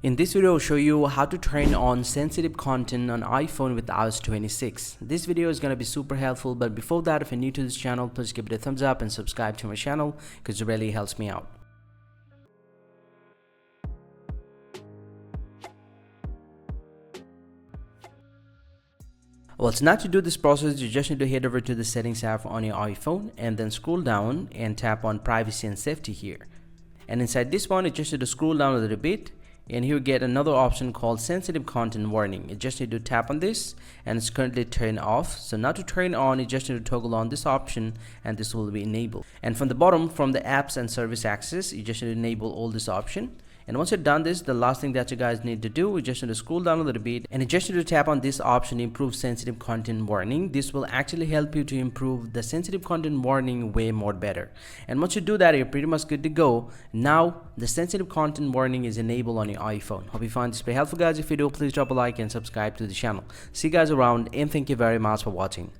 In this video, I'll show you how to turn on sensitive content on iPhone with iOS 26. This video is going to be super helpful, but before that, if you're new to this channel, please give it a thumbs up and subscribe to my channel because it really helps me out. Well, so now to do this process, you just need to head over to the settings app on your iPhone and then scroll down and tap on privacy and safety here. And inside this one, you just need to scroll down a little bit. And here you get another option called sensitive content warning. You just need to tap on this and it's currently turned off. So now to turn on, you just need to toggle on this option and this will be enabled. And from the bottom, from the apps and service access, you just need to enable all this option. And once you've done this, the last thing that you guys need to do is just need to scroll down a little bit and you just need to tap on this option, improve sensitive content warning. This will actually help you to improve the sensitive content warning way more better. And once you do that, you're pretty much good to go. Now the sensitive content warning is enabled on your iPhone. Hope you find this very helpful, guys. If you do, please drop a like and subscribe to the channel. See you guys around and thank you very much for watching.